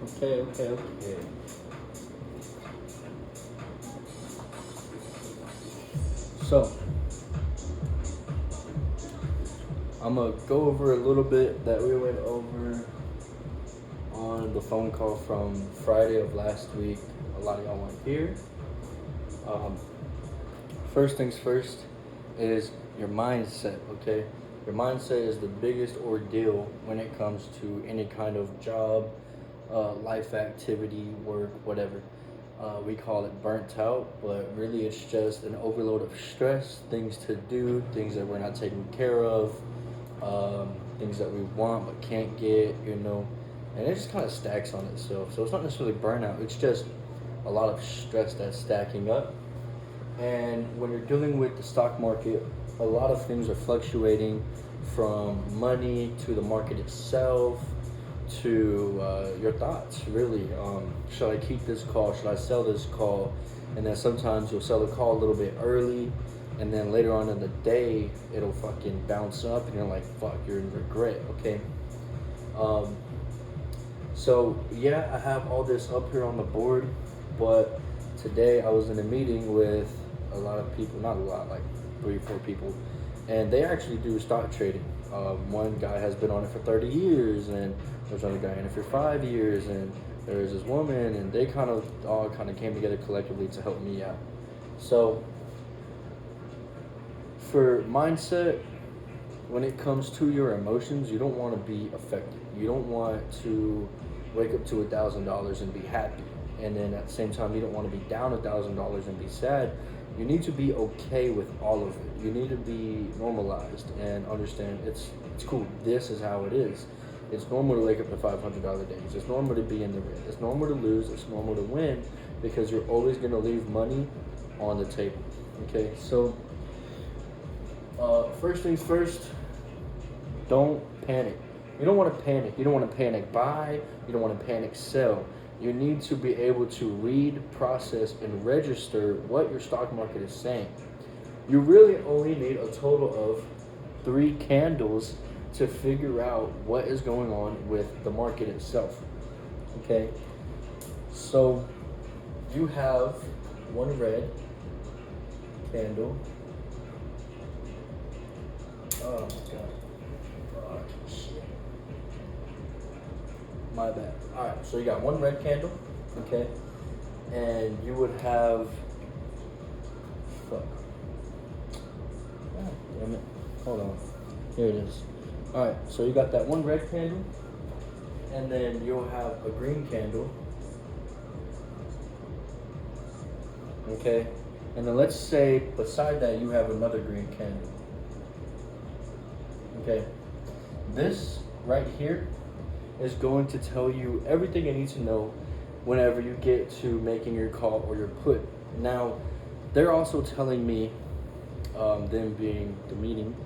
Okay. So, I'm gonna go over a little bit that we went over on the phone call from Friday of last week. A lot of y'all weren't here. Um, First things first is your mindset, okay? Your mindset is the biggest ordeal when it comes to any kind of job, life activity, work, whatever. We call it burnt out, but really it's just an overload of stress, things to do, things that we're not taking care of, things that we want but can't get, and it just kind of stacks on itself. So it's not necessarily burnout, it's just a lot of stress that's stacking up. And when you're dealing with the stock market, a lot of things are fluctuating from money to the market itself to your thoughts, really. Should I keep this call? Should I sell this call? And then sometimes you'll sell the call a little bit early, and then later on in the day, it'll fucking bounce up, and you're like, fuck, you're in regret, okay? So, yeah, I have all this up here on the board, but today I was in a meeting with a lot of people, not a lot, like 3 or 4 people, and they actually do stock trading. One guy has been on it for 30 years, and there's another guy in it for 5 years, and there's this woman, and they all came together collectively to help me out. So for mindset, when it comes to your emotions, you don't want to be affected. You don't want to wake up to $1,000 and be happy, and then at the same time you don't want to be down $1,000 and be sad. You need to be okay with all of it. You need to be normalized and understand it's cool. This is how it is. It's normal to wake up to $500 days. It's normal to be in the red. It's normal to lose. It's normal to win, because you're always going to leave money on the table. Okay, so first things first, don't panic. You don't want to panic. You don't want to panic buy. You don't want to panic sell. You need to be able to read, process, and register what your stock market is saying. You really only need a total of 3 candles to figure out what is going on with the market itself. Okay? So you have one red candle. Oh my god. Oh, shit. My bad. Alright, so you got one red candle, okay? And you would have, fuck. God damn it. Hold on. Here it is. Alright, so you got that one red candle, and then you'll have a green candle. Okay? And then let's say beside that you have another green candle. Okay? This right here is going to tell you everything you need to know whenever you get to making your call or your put. Now, they're also telling me, them being the meeting,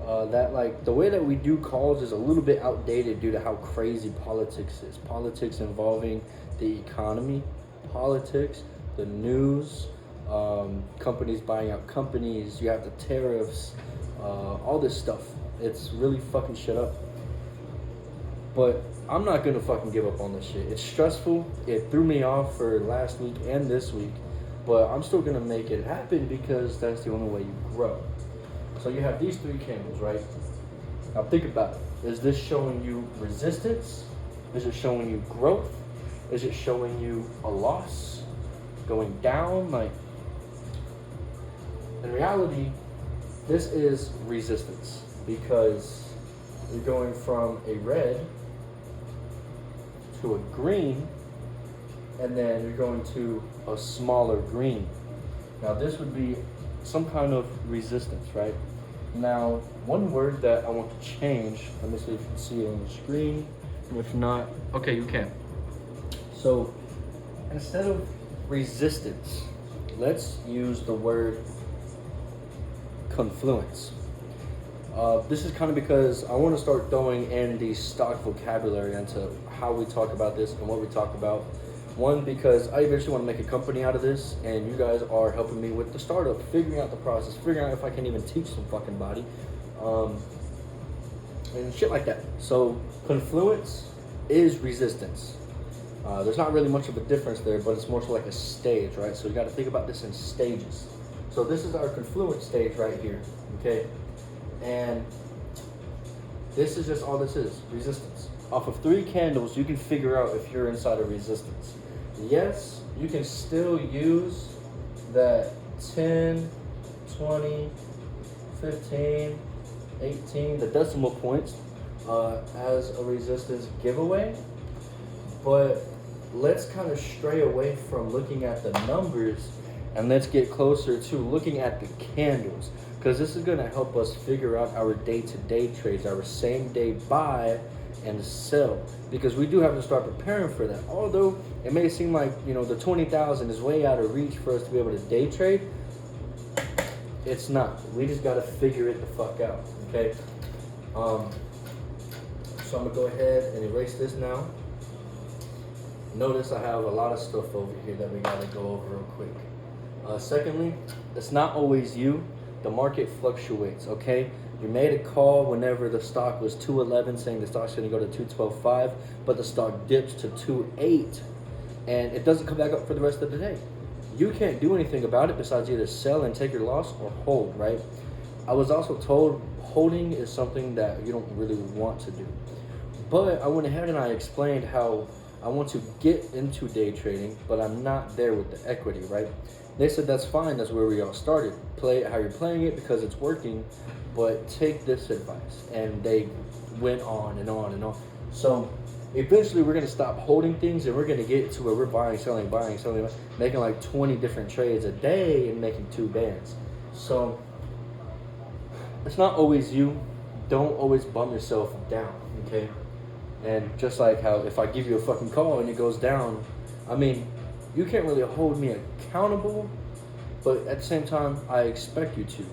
that like the way that we do calls is a little bit outdated due to how crazy politics is. Politics involving the economy, politics, the news, companies buying out companies, you have the tariffs, all this stuff. It's really fucking shit up. But I'm not gonna fucking give up on this shit. It's stressful. It threw me off for last week and this week, but I'm still gonna make it happen because that's the only way you grow. So you have these 3 candles, right? Now think about it. Is this showing you resistance? Is it showing you growth? Is it showing you a loss? Going down? Like, in reality, this is resistance, because you're going from a red to a green, and then you're going to a smaller green. Now this would be some kind of resistance, right? Now, one word that I want to change, let me see if you can see it on the screen, and if not, okay, you can. So instead of resistance, let's use the word confluence. This is kind of because I want to start throwing in the stock vocabulary into how we talk about this and what we talk about. One, because I eventually want to make a company out of this, and you guys are helping me with the startup, figuring out the process, figuring out if I can even teach some fucking body, and shit like that. So confluence is resistance. There's not really much of a difference there, but it's more so like a stage, right? So you got to think about this in stages. So this is our confluent stage right here, okay? And this is just all this is, resistance. Off of 3 candles, you can figure out if you're inside a resistance. Yes, you can still use that 10, 20, 15, 18, the decimal points as a resistance giveaway. But let's kind of stray away from looking at the numbers and let's get closer to looking at the candles, because this is going to help us figure out our day-to-day trades, our same-day buy and sell, because we do have to start preparing for that. Although it may seem like, you know, the 20,000 is way out of reach for us to be able to day trade, it's not. We just got to figure it the fuck out, okay? So I'm going to go ahead and erase this now. Notice I have a lot of stuff over here that we got to go over real quick. Secondly, it's not always you. The market fluctuates, okay? You made a call whenever the stock was 211 saying the stock's going to go to 212.5, but the stock dips to 2.8 and it doesn't come back up for the rest of the day. You can't do anything about it besides either sell and take your loss or hold, right? I was also told holding is something that you don't really want to do. But I went ahead and I explained how I want to get into day trading, but I'm not there with the equity, right? They said that's fine, that's where we all started. Play it how you're playing it because it's working, but take this advice. And they went on and on and on. So eventually we're gonna stop holding things and we're gonna get to where we're buying, selling, making like 20 different trades a day and making 2 bands. So it's not always you. Don't always bum yourself down, okay? And just like how if I give you a fucking call and it goes down, I mean, you can't really hold me accountable, but at the same time, I expect you to.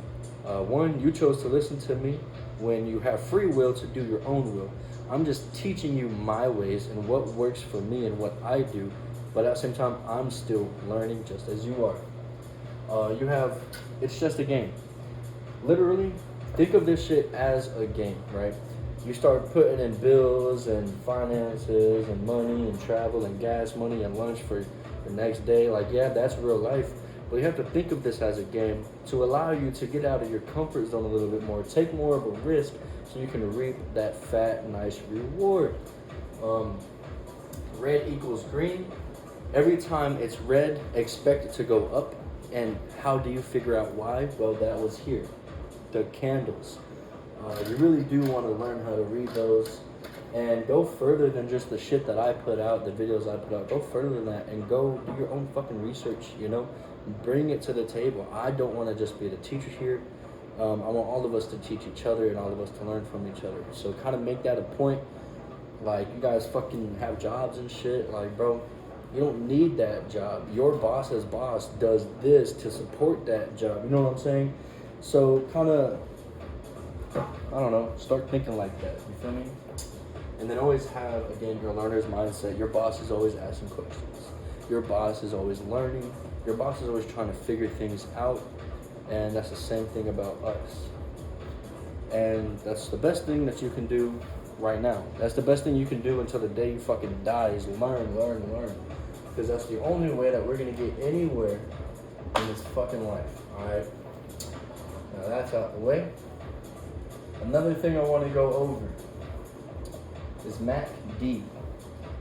One, you chose to listen to me when you have free will to do your own will. I'm just teaching you my ways and what works for me and what I do, but at the same time, I'm still learning just as you are. It's just a game. Literally, think of this shit as a game, right? You start putting in bills and finances and money and travel and gas money and lunch for the next day. Like, yeah, that's real life. But you have to think of this as a game to allow you to get out of your comfort zone a little bit more. Take more of a risk so you can reap that fat, nice reward. Red equals green. Every time it's red, expect it to go up. And how do you figure out why? Well, that was here. The candles. You really do want to learn how to read those and go further than just the shit that I put out, the videos I put out. Go further than that and go do your own fucking research, you know? Bring it to the table. I don't want to just be the teacher here. I want all of us to teach each other and all of us to learn from each other. So kind of make that a point. Like, you guys fucking have jobs and shit. Like, bro, you don't need that job. Your boss's boss does this to support that job. You know what I'm saying? So kind of, I don't know, start thinking like that. You feel me? And then always have, again, your learner's mindset. Your boss is always asking questions. Your boss is always learning. Your boss is always trying to figure things out. And that's the same thing about us. And that's the best thing that you can do right now. That's the best thing you can do until the day you fucking die is learn. Because that's the only way that we're going to get anywhere in this fucking life. Alright? Now that's out the way. Another thing I want to go over is MACD.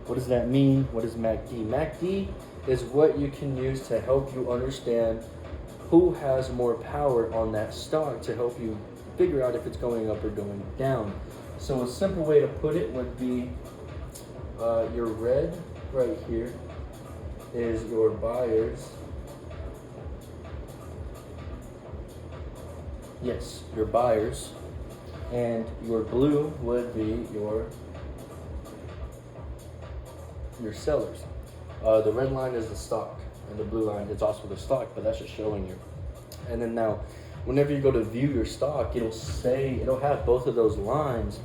What does that mean? What is MACD? MACD is what you can use to help you understand who has more power on that stock to help you figure out if it's going up or going down. So a simple way to put it would be your red right here is your buyers. Yes, your buyers. And your blue would be your sellers. The red line is the stock, and the blue line is also the stock, but that's just showing you. And then now, whenever you go to view your stock, it'll have both of those lines,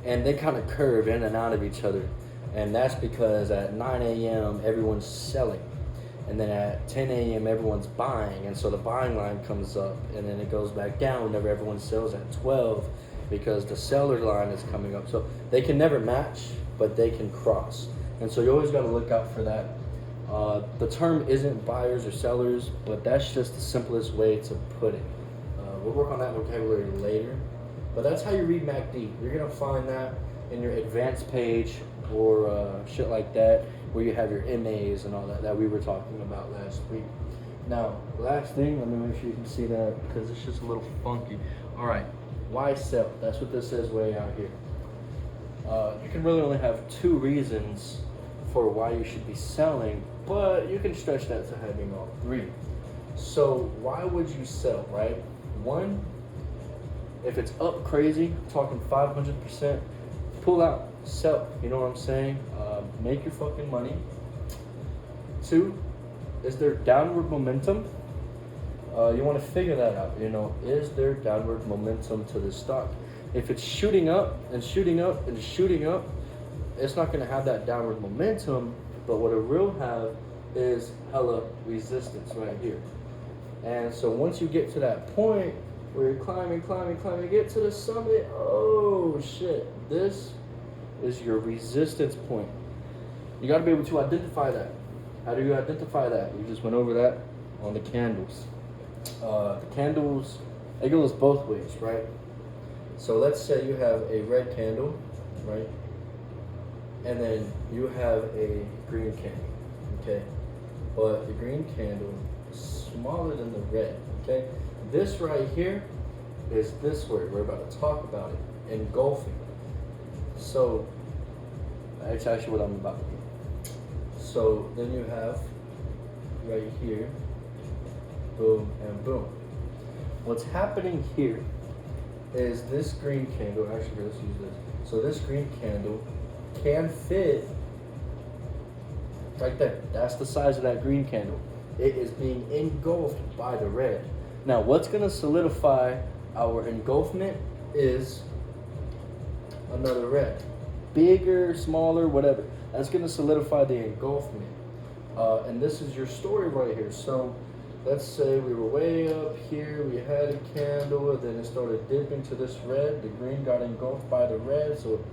and they kind of curve in and out of each other. And that's because at 9 a.m. everyone's selling, and then at 10 a.m. everyone's buying, and so the buying line comes up, and then it goes back down whenever everyone sells at 12, because the seller line is coming up. So they can never match, but they can cross. And so you always got to look out for that. The term isn't buyers or sellers, but that's just the simplest way to put it. We'll work on that vocabulary later. But that's how you read MACD. You're going to find that in your advanced page or shit like that, where you have your MAs and all that we were talking about last week. Now, last thing, let me make sure you can see that because it's just a little funky. All right, why sell? That's what this says way out here. You can really only have 2 reasons for why you should be selling, but you can stretch that to having all 3. So why would you sell, right? 1, if it's up crazy, talking 500%, pull out, sell. You know what I'm saying? Make your fucking money. 2, is there downward momentum? You want to figure that out. You know, is there downward momentum to this stock? If it's shooting up and shooting up and shooting up, it's not going to have that downward momentum. But what it will have is hella resistance right here. And so once you get to that point where you're climbing, get to the summit, oh shit, this is your resistance point. You got to be able to identify that. How do you identify that? We just went over that on the candles. The candles, it goes both ways, right? So let's say you have a red candle, right? And then you have a green candle, okay? But the green candle is smaller than the red, okay? This right here is this word. We're about to talk about it, engulfing. So that's actually what I'm about to do. So then you have right here, boom and boom. What's happening here is this green candle, actually let's use this. So this green candle can fit right there. That's the size of that green candle. It is being engulfed by the red. Now what's going to solidify our engulfment is another red. Bigger, smaller, whatever. That's going to solidify the engulfment. And this is your story right here. So let's say we were way up here, we had a candle, and then it started dipping to this red. The green got engulfed by the red. So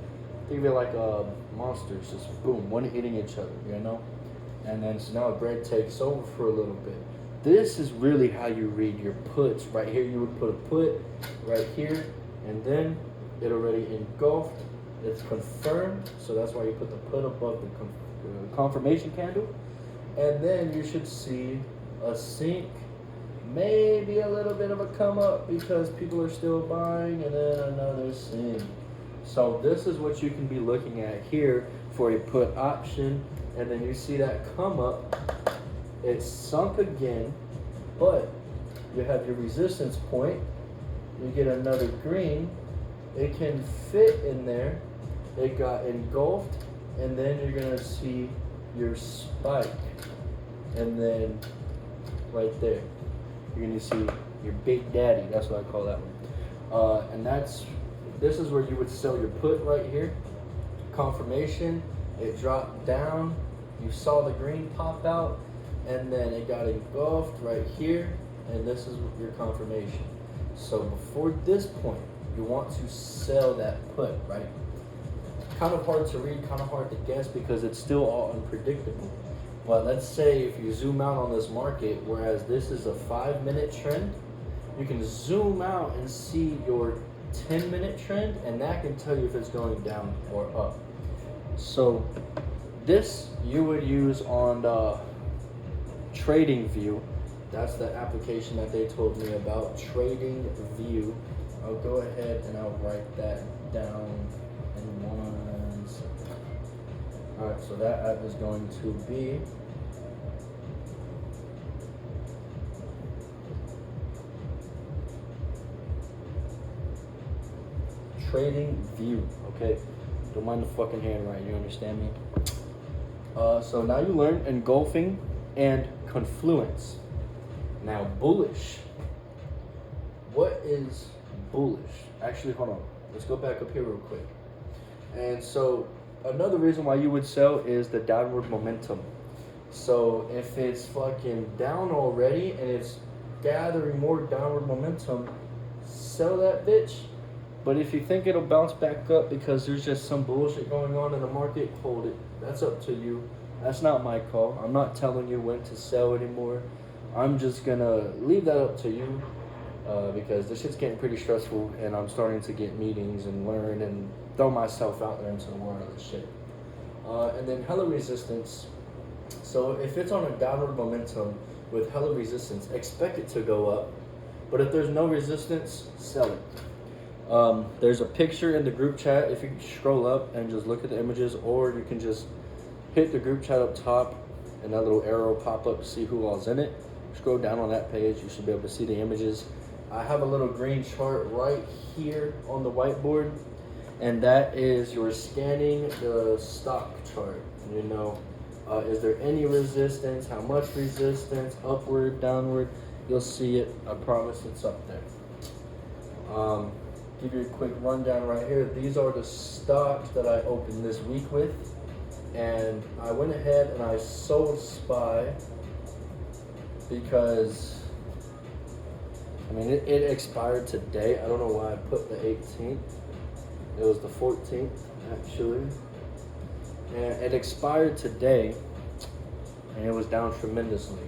think of it like monsters, just boom, one hitting each other, you know? And then so now red takes over for a little bit. This is really how you read your puts. Right here, you would put a put right here, and then it already engulfed. It's confirmed, so that's why you put the put above the confirmation candle. And then you should see a sink, maybe a little bit of a come up because people are still buying, and then another sink. So this is what you can be looking at here for a put option. And then you see that come up, it's sunk again, but you have your resistance point. You get another green, it can fit in there. It got engulfed, and then you're gonna see your spike, and then right there you're gonna see your big daddy. That's what I call that one. And this is where you would sell your put right here. Confirmation, it dropped down, you saw the green pop out, and then it got engulfed right here, and this is your confirmation. So before this point, you want to sell that put, right? Kind of hard to read, kind of hard to guess because it's still all unpredictable. But let's say if you zoom out on this market, whereas this is a 5-minute trend, you can zoom out and see your 10-minute trend, and that can tell you if it's going down or up. So this you would use on the Trading View. That's the application that they told me about, Trading View. I'll go ahead and I'll write that down in 1 second. All right, so that app is going to be Trading View, okay? Don't mind the fucking handwriting, you understand me? So now you learn engulfing and confluence. Now bullish. What is bullish? Actually, hold on. Let's go back up here real quick. And so another reason why you would sell is the downward momentum. So if it's fucking down already and it's gathering more downward momentum, sell that bitch. But if you think it'll bounce back up because there's just some bullshit going on in the market, hold it. That's up to you. That's not my call. I'm not telling you when to sell anymore. I'm just gonna leave that up to you because this shit's getting pretty stressful, and I'm starting to get meetings and learn and throw myself out there into the world of this shit. And then hella resistance. So if it's on a downward momentum with hella resistance, expect it to go up. But if there's no resistance, sell it. There's a picture in the group chat. If you can scroll up and just look at the images, or you can just hit the group chat up top and that little arrow pop up to see who all's in it. Scroll down on that page, you should be able to see the images. I have a little green chart right here on the whiteboard, and that is you're scanning the stock chart. You know, is there any resistance? How much resistance? Upward, downward? You'll see it. I promise it's up there. Give you a quick rundown right here. These are the stocks that I opened this week with, and I went ahead and I sold SPY because I mean it expired today. I don't know why I put the 18th. It was the 14th actually, and it expired today, and it was down tremendously.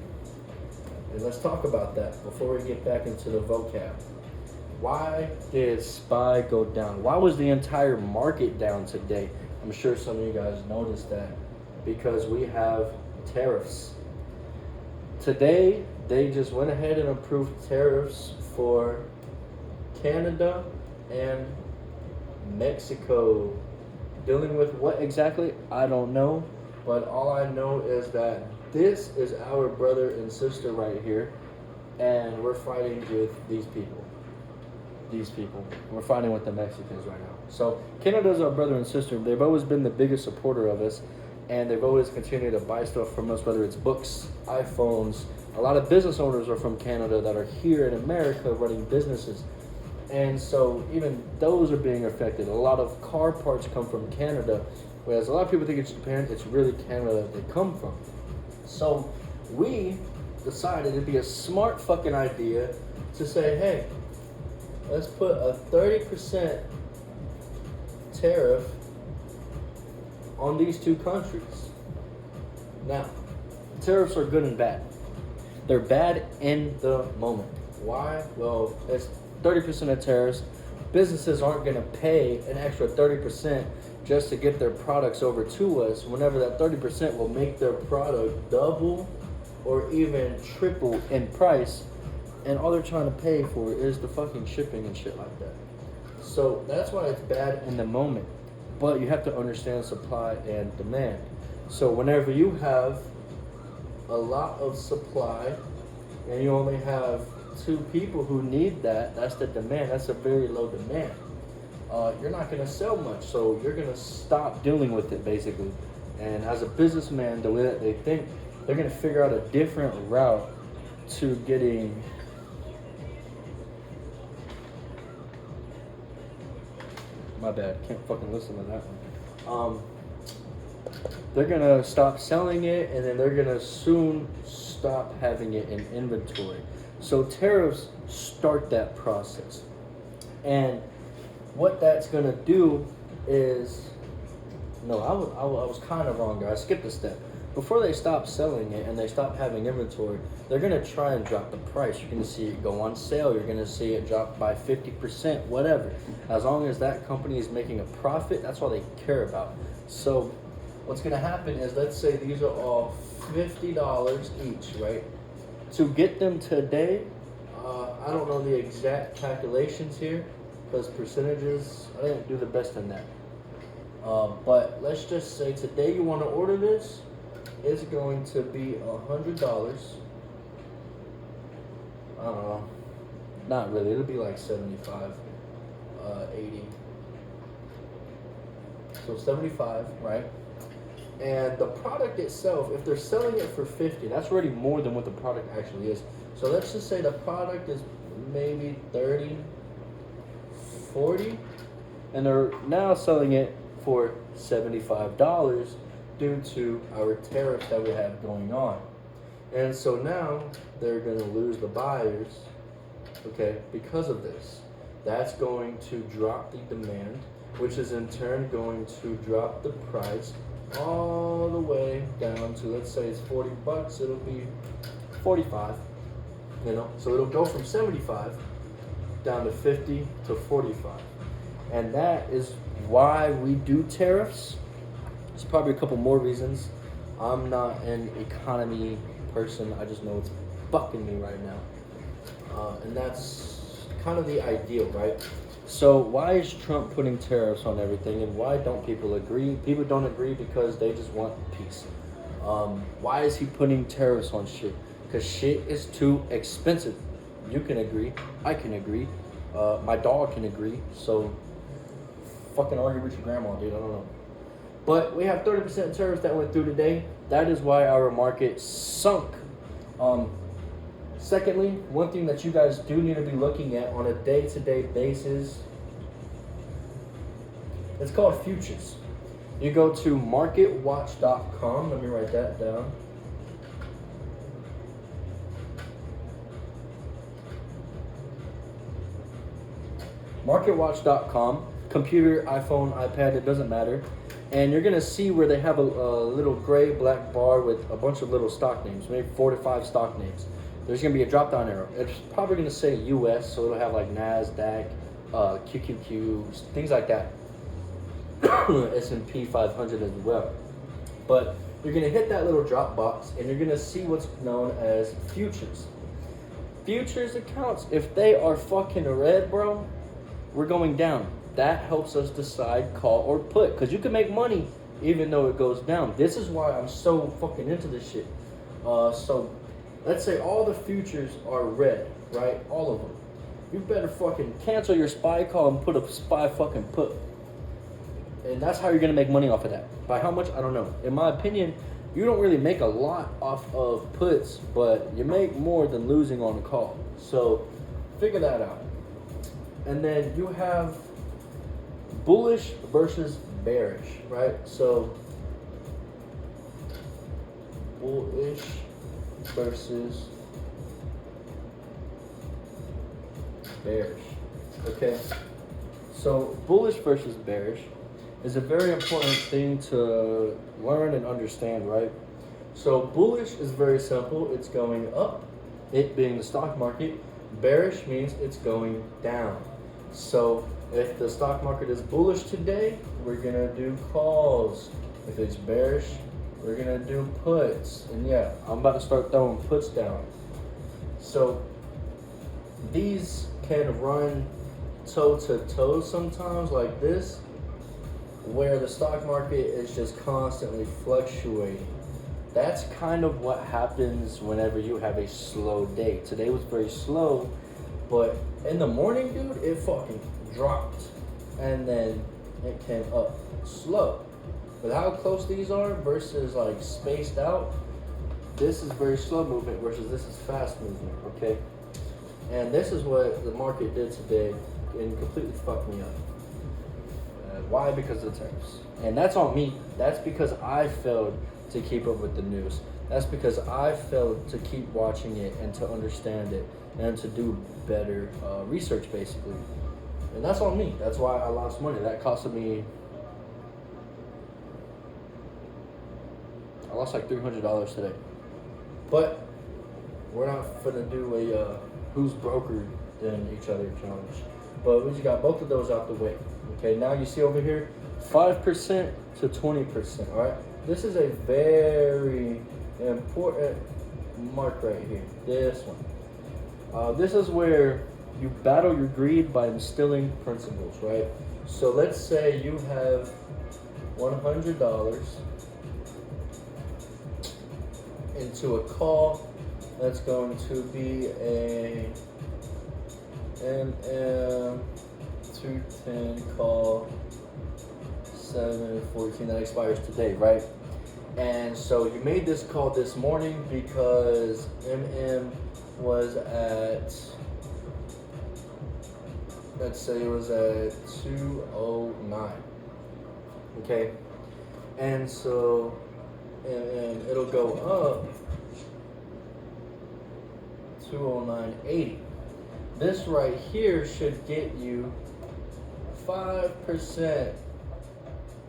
And let's talk about that before we get back into the vocab. Why did SPY go down? Why was the entire market down today? I'm sure some of you guys noticed that. Because we have tariffs. Today, they just went ahead and approved tariffs for Canada and Mexico. Dealing with what exactly? I don't know. But all I know is that this is our brother and sister right here. And we're fighting with these people. We're fighting with the Mexicans right now. So Canada's our brother and sister. They've always been the biggest supporter of us, and they've always continued to buy stuff from us, whether it's books, iPhones. A lot of business owners are from Canada that are here in America running businesses. And so even those are being affected. A lot of car parts come from Canada, whereas a lot of people think it's Japan. It's really Canada that they come from. So we decided it'd be a smart fucking idea to say, hey, let's put a 30% tariff on these two countries. Now, tariffs are good and bad. They're bad in the moment. Why? Well, it's 30% of tariffs. Businesses aren't going to pay an extra 30% just to get their products over to us, whenever that 30% will make their product double or even triple in price. And all they're trying to pay for is the fucking shipping and shit like that. So that's why it's bad in the moment. But you have to understand supply and demand. So whenever you have a lot of supply and you only have two people who need that, that's the demand. That's a very low demand. You're not going to sell much. So you're going to stop dealing with it basically. And as a businessman, the way that they think, they're going to figure out a different route to getting... My bad, can't fucking listen to that one. They're gonna stop selling it, and then they're gonna soon stop having it in inventory. So tariffs start that process. And what that's gonna do is, no, I was kind of wrong there. I skipped a step. Before they stop selling it and they stop having inventory, they're gonna try and drop the price. You're gonna see it go on sale. You're gonna see it drop by 50%, whatever. As long as that company is making a profit, that's all they care about. So what's gonna happen is, let's say these are all $50 each, right? To get them today, I don't know the exact calculations here because percentages, I didn't do the best in that. But let's just say today you want to order this. It's going to be $100. I don't know. Not really. It'll be like 75, 80. So 75, right? And the product itself, if they're selling it for 50, that's already more than what the product actually is. So let's just say the product is maybe 30, 40, and they're now selling it for $75 due to our tariffs that we have going on. And so now they're going to lose the buyers, okay, because of this. That's going to drop the demand, which is in turn going to drop the price all the way down to, let's say it's $40, it'll be 45, so it'll go from 75 down to 50 to 45. And that is why we do tariffs. There's probably a couple more reasons. I'm not an economy person. I just know it's bucking me right now. And that's kind of the ideal, right? So why is Trump putting tariffs on everything, and why don't people agree? People don't agree because they just want peace. Why is he putting tariffs on shit? Because shit is too expensive. You can agree. I can agree. My dog can agree. So fucking argue with your grandma, dude. I don't know. But we have 30% tariffs that went through today. That is why our market sunk. Secondly, one thing that you guys do need to be looking at on a day-to-day basis, it's called futures. You go to marketwatch.com. Let me write that down. Marketwatch.com, computer, iPhone, iPad, it doesn't matter. And you're going to see where they have a little gray black bar with a bunch of little stock names, maybe 4 to 5 stock names. There's going to be a drop-down arrow. It's probably going to say US, so it'll have like NASDAQ, QQQ, things like that. S&P 500 as well. But you're going to hit that little drop box, and you're going to see what's known as futures. Futures accounts, if they are fucking red, bro, we're going down. That helps us decide call or put, because you can make money even though it goes down. This is why I'm so fucking into this shit. So let's say all the futures are red, right? All of them. You better fucking cancel your SPY call and put a SPY fucking put. And that's how you're going to make money off of that. By how much? I don't know. In my opinion, you don't really make a lot off of puts, but you make more than losing on a call. So figure that out. And then you have bullish versus bearish, right? So bullish versus bearish. Okay. So bullish versus bearish is a very important thing to learn and understand, right? So bullish is very simple. It's going up, it being the stock market. Bearish means it's going down. So if the stock market is bullish today, we're gonna do calls. If it's bearish, we're gonna do puts. And yeah, I'm about to start throwing puts down. So these can run toe to toe sometimes, like this, where the stock market is just constantly fluctuating. That's kind of what happens whenever you have a slow day. Today was very slow, but in the morning, dude, it fucking dropped. And then it came up slow. But how close these are versus like spaced out, this is very slow movement versus this is fast movement, okay? And this is what the market did today and completely fucked me up. Why? Because of the tariffs. And that's on me. That's because I failed to keep up with the news. That's because I failed to keep watching it and to understand it and to do better research, basically. And that's on me. That's why I lost money. That costed me, I lost like $300 today. But we're not gonna do a who's broker than each other challenge. But we just got both of those out the way. Okay, now you see over here, 5% to 20%, all right? This is a very important mark right here, this one. This is where you battle your greed by instilling principles, right? So let's say you have $100 into a call that's going to be a MM 210 call 714 that expires today, right? And so you made this call this morning because MM was at, let's say it was at 209, okay? And so, and it'll go up 209.80. This right here should get you 5%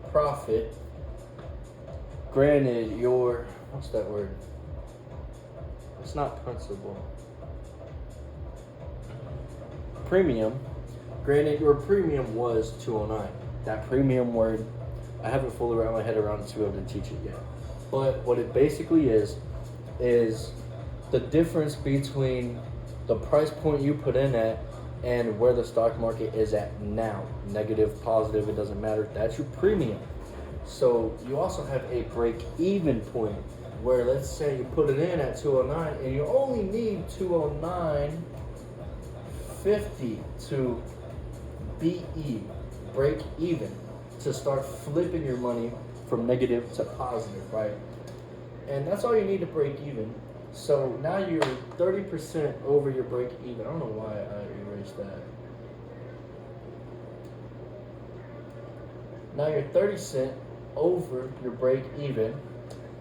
profit. Granted, your, what's that word? It's not principal. Premium. Granted, your premium was 209. That premium word, I haven't fully wrapped my head around to be able to teach it yet. But what it basically is the difference between the price point you put in at and where the stock market is at now. Negative, positive, it doesn't matter. That's your premium. So you also have a break-even point where, let's say you put it in at 209 and you only need 209.50 to BE, break even, to start flipping your money from negative to positive, right? And that's all you need to break even. So now you're 30% over your break even. I don't know why I erased that. Now you're 30% over your break even.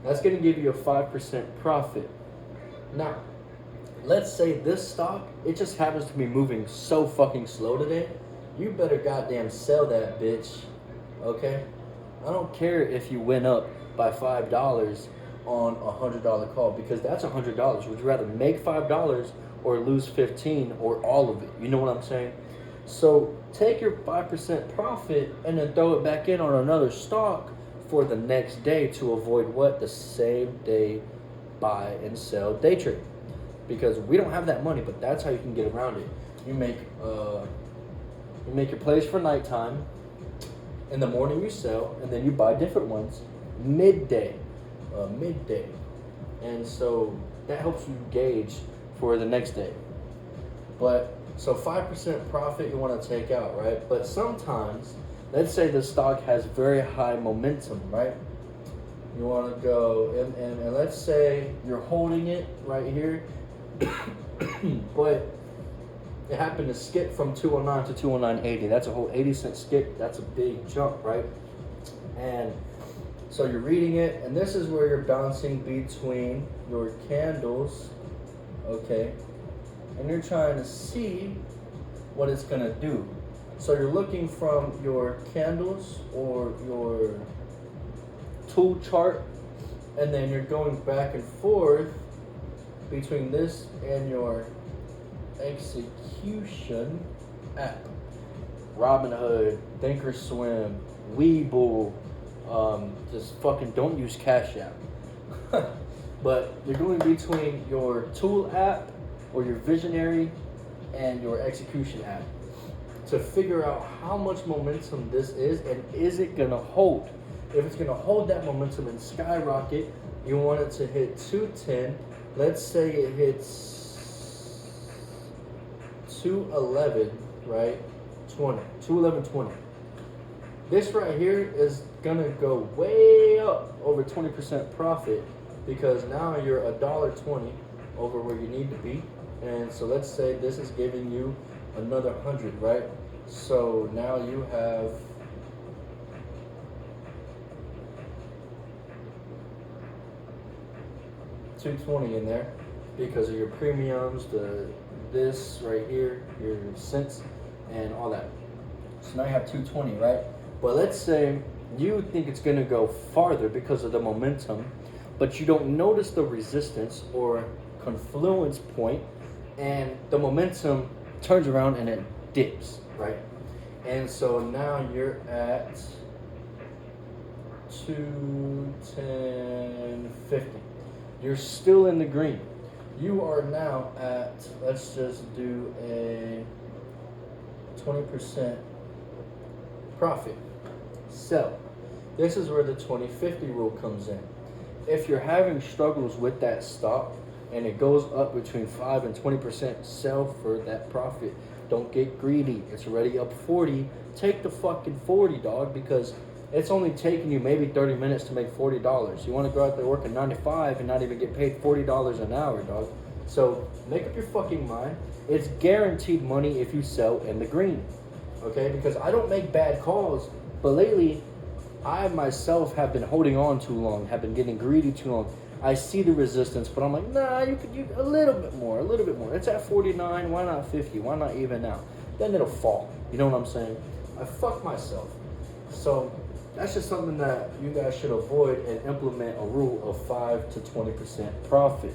That's going to give you a 5% profit. Now, let's say this stock, it just happens to be moving so fucking slow today. You better goddamn sell that bitch, okay? I don't care if you went up by $5 on a $100 call, because that's $100. Would you rather make $5 or lose 15 or all of it? You know what I'm saying? So take your 5% profit and then throw it back in on another stock for the next day to avoid what? The same day buy and sell day trade. Because we don't have that money, but that's how you can get around it. You make your plays for nighttime. In the morning you sell, and then you buy different ones midday. And so that helps you gauge for the next day. But so 5% profit you want to take out, right? But sometimes, let's say the stock has very high momentum, right? You want to go, and let's say you're holding it right here, but it happened to skip from 209 to 209.80. That's a whole 80-cent skip. That's a big jump, right? And so you're reading it, and this is where you're bouncing between your candles, okay? And you're trying to see what it's gonna do. So you're looking from your candles or your tool chart, and then you're going back and forth between this and your execution app. Robinhood, Thinkorswim, Webull, just fucking don't use Cash App. But you're going between your tool app or your visionary and your execution app to figure out how much momentum this is, and is it gonna hold. If it's gonna hold that momentum and skyrocket, you want it to hit 210. Let's say it hits 211, right? 211.20. This right here is gonna go way up over 20% profit, because now you're $1.20 over where you need to be. And so let's say this is giving you another 100, right? So now you have $2.20 in there because of your premiums, this right here, your cents, and all that. So now you have $2.20, right? But let's say you think it's gonna go farther because of the momentum, but you don't notice the resistance or confluence point, and the momentum turns around and it dips, right? And so now you're at 210.50. You're still in the green. You are now at, let's just do a 20% profit. Sell. This is where the 20-50 rule comes in. If you're having struggles with that stock and it goes up between 5 and 20%, sell for that profit. Don't get greedy. It's already up 40. Take the fucking 40, dog, because it's only taking you maybe 30 minutes to make $40. You want to go out there working 9 to 5 and not even get paid $40 an hour, dog. So make up your fucking mind. It's guaranteed money if you sell in the green, okay? Because I don't make bad calls, but lately I myself have been holding on too long, have been getting greedy too long. I see the resistance, but I'm like, nah, you could a little bit more. It's at 49, why not 50? Why not even now? Then it'll fall. You know what I'm saying? I fuck myself. So that's just something that you guys should avoid and implement a rule of 5 to 20% profit.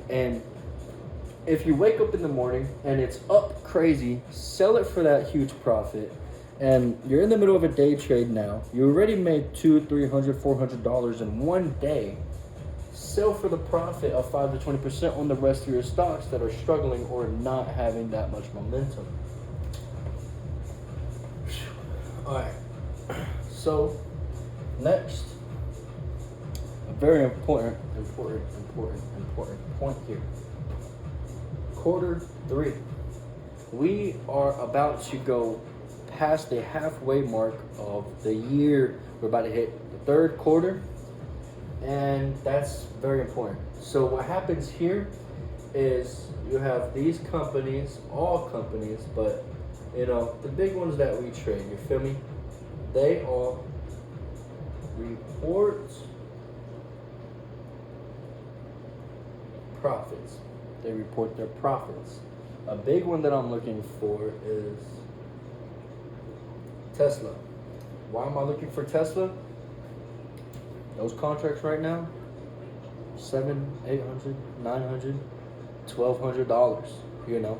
And if you wake up in the morning and it's up crazy, sell it for that huge profit. And you're in the middle of a day trade now. You already made $200, $300, $400 in one day. Sell for the profit of 5 to 20% on the rest of your stocks that are struggling or not having that much momentum. All right. So next, a very important point here. Quarter 3. We are about to go past the halfway mark of the year. We're about to hit the third quarter, and that's very important. So what happens here is you have these companies, all companies, but you know, the big ones that we trade, you feel me? They all report profits. They report their profits. A big one that I'm looking for is Tesla. Why am I looking for Tesla? Those contracts right now, $700, $800, $900, $1,200. You know,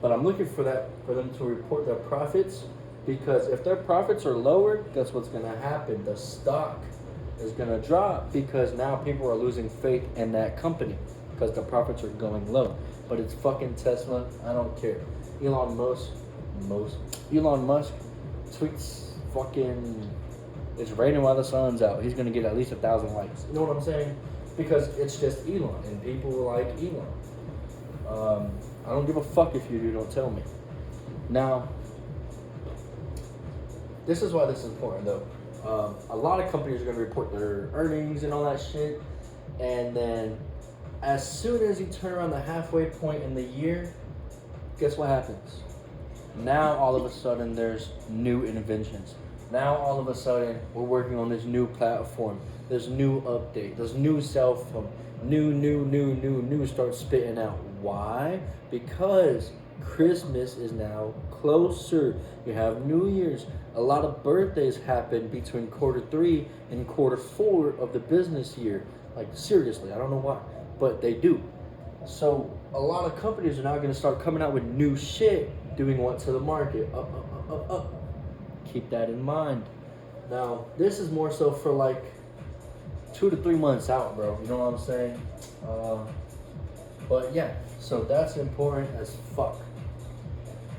but I'm looking for them to report their profits, because if their profits are lower, guess what's gonna happen? The stock is gonna drop, because now people are losing faith in that company because the profits are going low. But it's fucking Tesla. I don't care. Elon Musk tweets fucking, it's raining while the sun's out. He's gonna get at least 1,000 likes. You know what I'm saying? Because it's just Elon, and people like Elon. I don't give a fuck if you do. Don't tell me. Now, this is why this is important though. A lot of companies are gonna report their earnings and all that shit, and then as soon as you turn around the halfway point in the year, guess what happens? Now all of a sudden there's new inventions. Now all of a sudden we're working on this new platform. There's new update. There's new cell phone. New start spitting out. Why? Because Christmas is now closer. You have New Year's. A lot of birthdays happen between quarter 3 and quarter 4 of the business year. Like seriously, I don't know why, but they do. So a lot of companies are now going to start coming out with new shit, doing what to the market? Up. Keep that in mind. Now, this is more so for like 2 to 3 months out, bro. You know what I'm saying? But yeah, so that's important as fuck.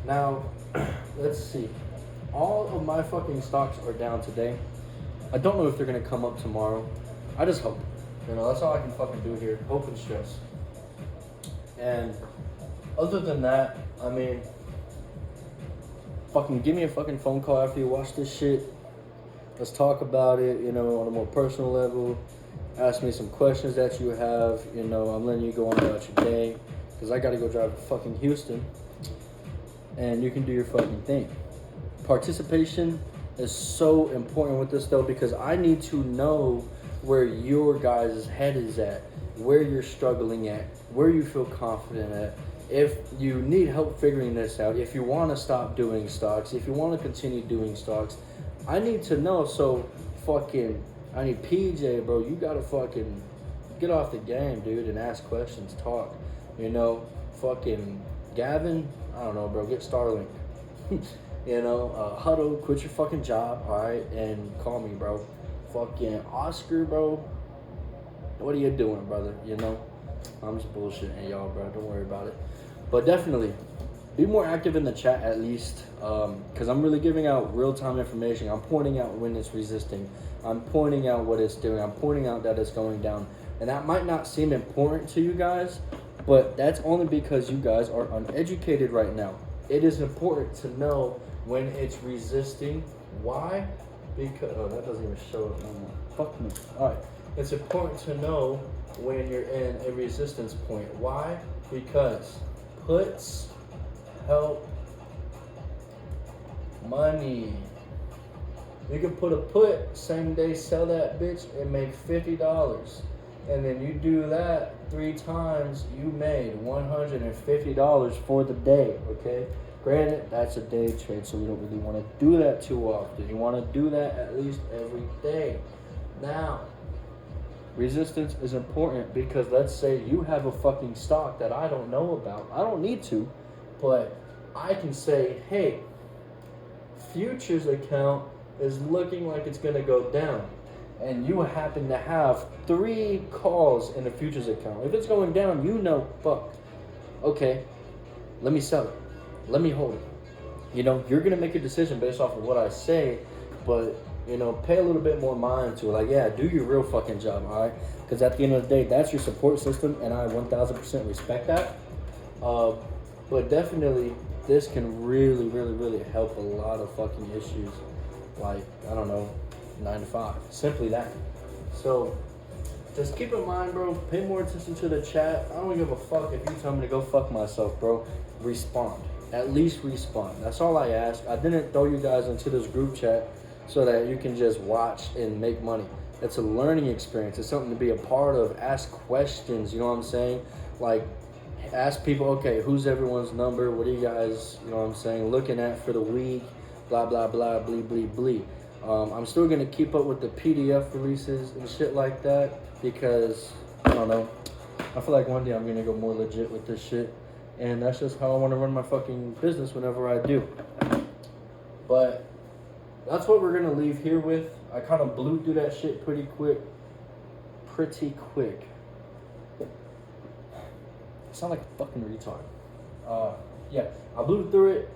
Now, let's see. All of my fucking stocks are down today. I don't know if they're going to come up tomorrow. I just hope. You know, that's all I can fucking do here. Hope and stress. And other than that, I mean, fucking give me a fucking phone call after you watch this shit. Let's talk about it, you know, on a more personal level. Ask me some questions that you have. You know, I'm letting you go on about your day, because I got to go drive to fucking Houston. And you can do your fucking thing. Participation is so important with this, though, because I need to know where your guys' head is at, where you're struggling at, where you feel confident at. If you need help figuring this out, if you want to stop doing stocks, if you want to continue doing stocks, I need to know. So fucking, I need PJ, bro. You gotta fucking get off the game, dude, and ask questions, talk. You know, fucking Gavin, I don't know, bro. Get Starlink. You know, Huddle, quit your fucking job, all right, and call me, bro. Fucking Oscar, bro. What are you doing, brother? You know, I'm just bullshitting y'all, bro. Don't worry about it. But definitely, be more active in the chat at least, because I'm really giving out real-time information. I'm pointing out when it's resisting. I'm pointing out what it's doing. I'm pointing out that it's going down. And that might not seem important to you guys, but that's only because you guys are uneducated right now. It is important to know when it's resisting. Why? Because, oh, that doesn't even show up no more. Fuck me. All right. It's important to know when you're in a resistance point. Why? Because puts help money. You can put a put, same day, sell that bitch and make $50. And then you do that 3 times, you made $150 for the day, okay? Granted, that's a day trade, so we don't really want to do that too often. You want to do that at least every day. Now, resistance is important because let's say you have a fucking stock that I don't know about. I don't need to, but I can say, hey, futures account is looking like it's going to go down. And you happen to have 3 calls in the futures account. If it's going down, you know, fuck. Okay, let me sell it. Let me hold it. You know, you're going to make a decision based off of what I say, but, you know, pay a little bit more mind to it. Like, yeah, do your real fucking job, all right? Because at the end of the day, that's your support system, and I 1,000% respect that. But definitely, this can really, really, really help a lot of fucking issues. Like, I don't know, 9 to 5. Simply that. So, just keep in mind, bro, pay more attention to the chat. I don't give a fuck if you tell me to go fuck myself, bro. Respond. At least respond. That's all I ask. I didn't throw you guys into this group chat so that you can just watch and make money. It's a learning experience. It's something to be a part of. Ask questions, you know what I'm saying? Like, ask people, okay, who's everyone's number? What are you guys, you know what I'm saying, looking at for the week? Blah, blah, blah, blee, blee, blee. I'm still going to keep up with the PDF releases and shit like that because, I don't know, I feel like one day I'm going to go more legit with this shit. And that's just how I want to run my fucking business whenever I do. But that's what we're going to leave here with. I kind of blew through that shit pretty quick. I sound like a fucking retard. Yeah, I blew through it.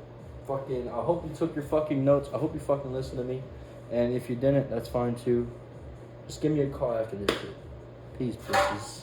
Fucking, I hope you took your fucking notes. I hope you fucking listened to me. And if you didn't, that's fine too. Just give me a call after this shit. Peace, bitches.